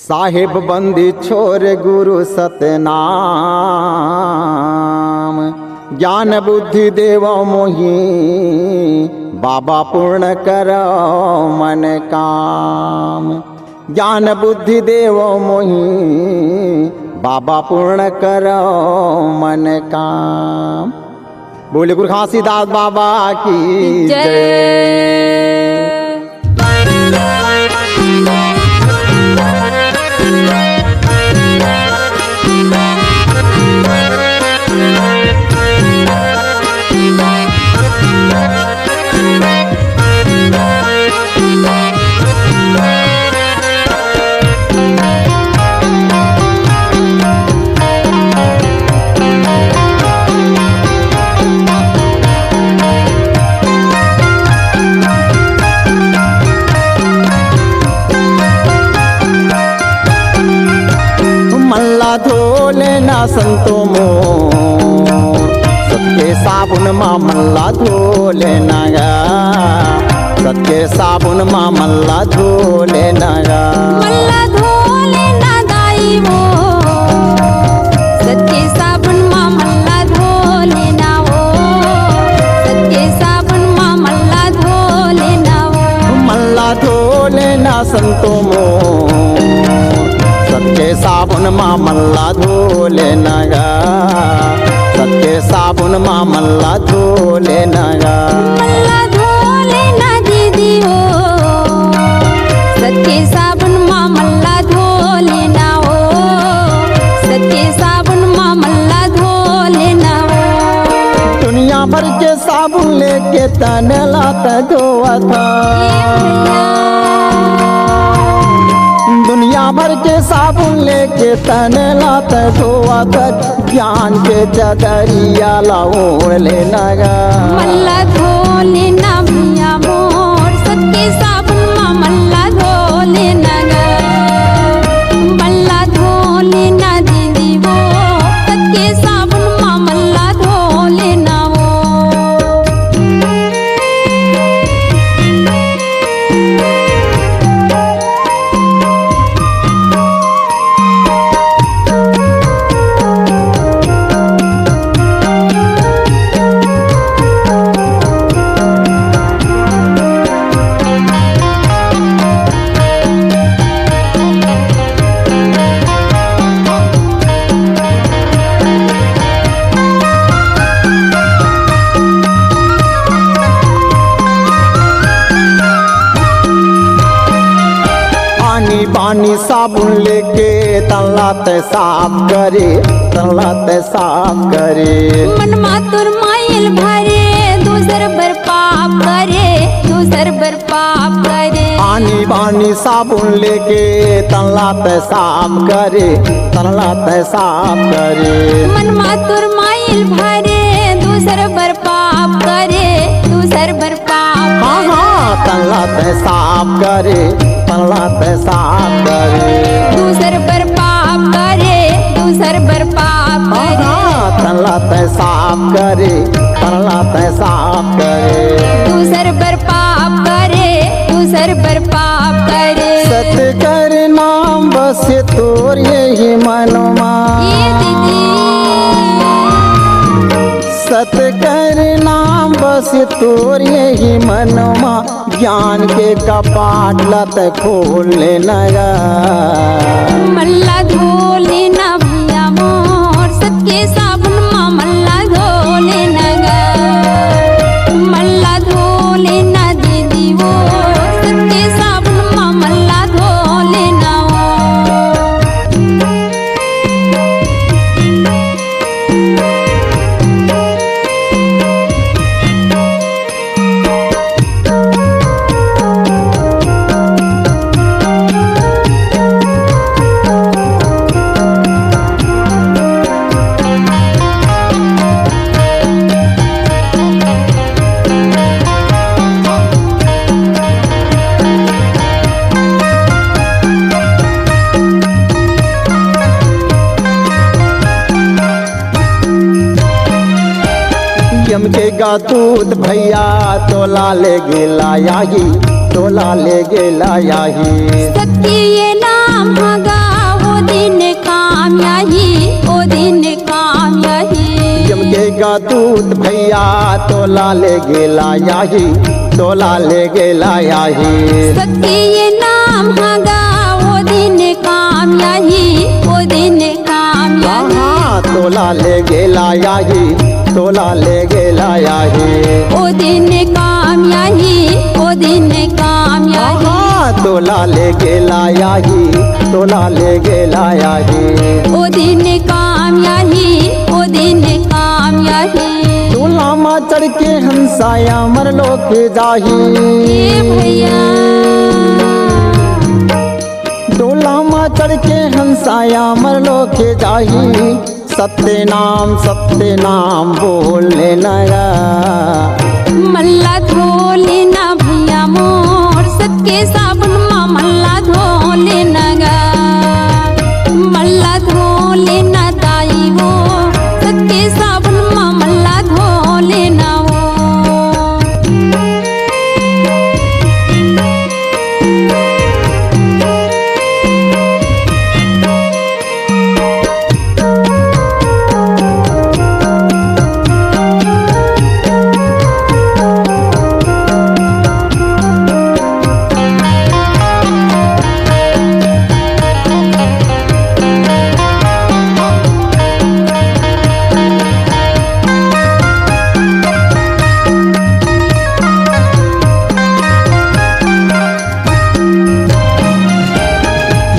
साहेब बंदी छोर गुरु सतनाम। ज्ञान बुद्धि देवो मोहि बाबा पूर्ण करो मन काम। ज्ञान बुद्धि देवो मोहि बाबा पूर्ण करो मन काम। बोले गुरु घासीदास बाबा की जय। मल्ला धोले ना संतो मोर सबके साबुन मा मल्ला धोले ना गा। सबके साबुन मा मल्ला धोले ना गा। मल्ला धोले ना दाई वो सबके साबुन मा मल्ला धोले ना वो। सबके साबुन मा मल्ला धोले ना वो। मल्ला धोले ना संतो मोर सबके साबुन मा मल्ला धोले ना गा। सबके साबुन मा मल्ला धोले ना गा। मल्ला धोले ना दीदी हो सबके साबुन मा मल्ला धोले ना हो। सबके साबुन मा मल्ला धोले ना हो। दुनिया भर के साबुन लेके तने लाता धोआ था। दुनिया भर के साबुन लेके तने लाता धोआ था। ज्ञान के चदरिया लाओड़ ले लगा। मल्ला धोले ना भैया मोर सबके साबुन मा मल्ला धोले ना गा। मल्ला धोले ना दीदी वो सबके साबुन मा मल्ला धोले ना वो। पानी साबुन लेके तलाते साफ करे। तलाते साफ करे मन मातुर मायल भरे दूसर बर पाप करे। दूसर बर पाप करे पानी पानी साबुन लेके तलाते साफ करे। तलाते साफ करे मन मातुर मायल भरे दूसर बर पाप करे। दूसर बर पाप हाँ हाँ तलाते साफ करे। तलाते साफ करे दूसर बर पाप करे। दूसर बर पाप करे हाँ तलाते साफ करे। तलाते साफ करे दूसर बर पाप करे। दूसर बर पाप करे सत कर नाम बस तोर यही मनमा। ये दीदी सत कर नाम बस तोर यही मनमा। ज्ञान के कपाट लत खोलने लगा। मल्ला धोले ना भैया मोर सबके साबुन मा मल्ला धोले ना गा। मल्ला धोले ना दीदी वो सबके साबुन मा मल्ला धोले ना वो। यम के गातूत भैया तोला ले गेला याही। तोला ले गेला याही सबके ये नाम हगा दूत भैया तोला ले गेला याही, तोला ले गेला याही। सत्य ये नाम हगा वो दिन काम याही, वो दिन काम याही। हाँ तोला ले गेला याही, तोला ले गेला याही। ओ दिन काम याही, ओ दिन काम याही। हाँ तोला ले गेला याही, तोला ले गेला याही। ओ दिन काम याही, ओ दिन काम याही। तोला मा चढ़ के हंसाया मरलो के जाही। ए भैया डोला मा चढ़ के हंसाया मरलो के जाही। सत्य नाम बोलने लगा। मल्ला धोले ना भैया मोर, सत्य साबुन मा मल्ला धोले नगा। मल्ला धोले ना दाई वो, सत्य साबुन मा मल्ला धोले ना वो।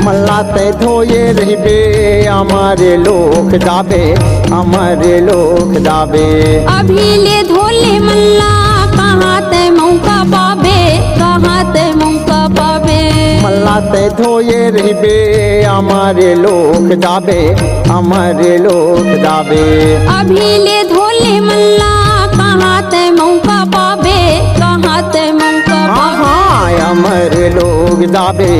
मल्लाते धोये रहिबे हमारे लोक जाबे, हमारे लोक जाबे। अभी ले धोले मल्ला कहाँ ते मौका पाबे, कहाँ ते मौका पाबे। मल्लाते धोये रहिबे हमारे लोक जाबे, हमारे लोक जाबे। अभी ले धोले मल्ला कहाँ ते मौका पाबे, कहाँ ते मौका पाबे। हमारे लोग जाबे,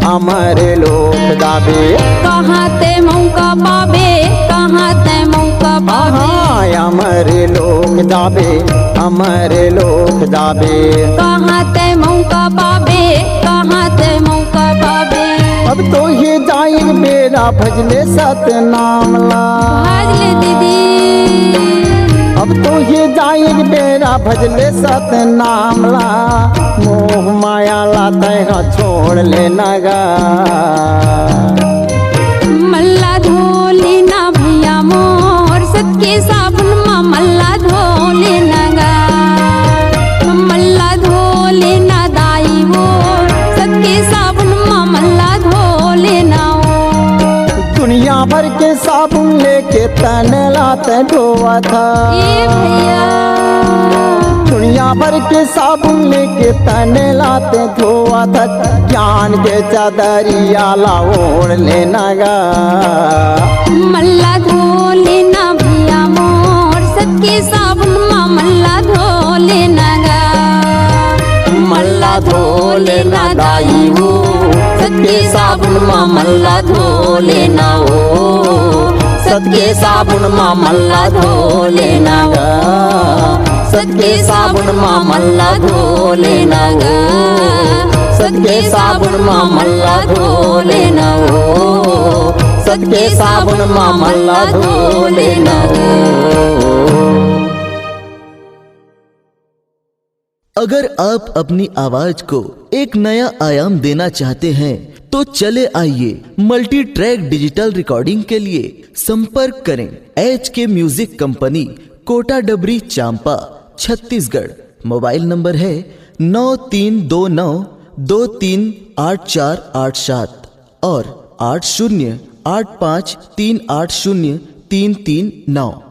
हमारे लोग जाबे। कहाँ ते मौका पाबे, कहाँ ते मौका पाबे। हमारे लोग जाबे, हमारे लोग जाबे। कहाँ ते मौका पाबे, कहाँ ते मौका पाबे। अब तो ये जाए मेरा भजले सतनाम ला। भजले दीदी अब तो ये जाए मेरा भजले सतनाम ला। मोह माया लाते हाँ छोड़ लेना गा। मल्ला धोले ना भैया मोर, सत्य साबुन मा मल्ला धोले नगा। मल्ला धोले ना दाई वो, सत्य साबुन मा मल्ला धोले ना वो। दुनिया भर के साबुन लेके तने लाते धोआ था। ए भैया दुनिया भर के साबुन लेके तने लाते धोआ था। ज्ञान के चादरिया ला ओढ़ लेना गा। मल्ला धोले ना भैया मोर, सत्य साबुन मा मल्ला धोले नगा। मल्ला धोले ना दाई हो, सत्य साबुन मा मल्ला धोले ना हो। सत्य साबुन मा मल्ला धोले ना गा। सत्य साबुन मा मल्ला धोले ना गा। सत्य साबुन मा मल्ला धोले ना हो। सत्य साबुन मा मल्ला धोले ना हो। अगर आप अपनी आवाज को एक नया आयाम देना चाहते हैं तो चले आइए मल्टी ट्रैक डिजिटल रिकॉर्डिंग के लिए संपर्क करें HK म्यूजिक कंपनी, कोटा डबरी, चांपा, छत्तीसगढ़। मोबाइल नंबर है 9329238487 और 8085380339।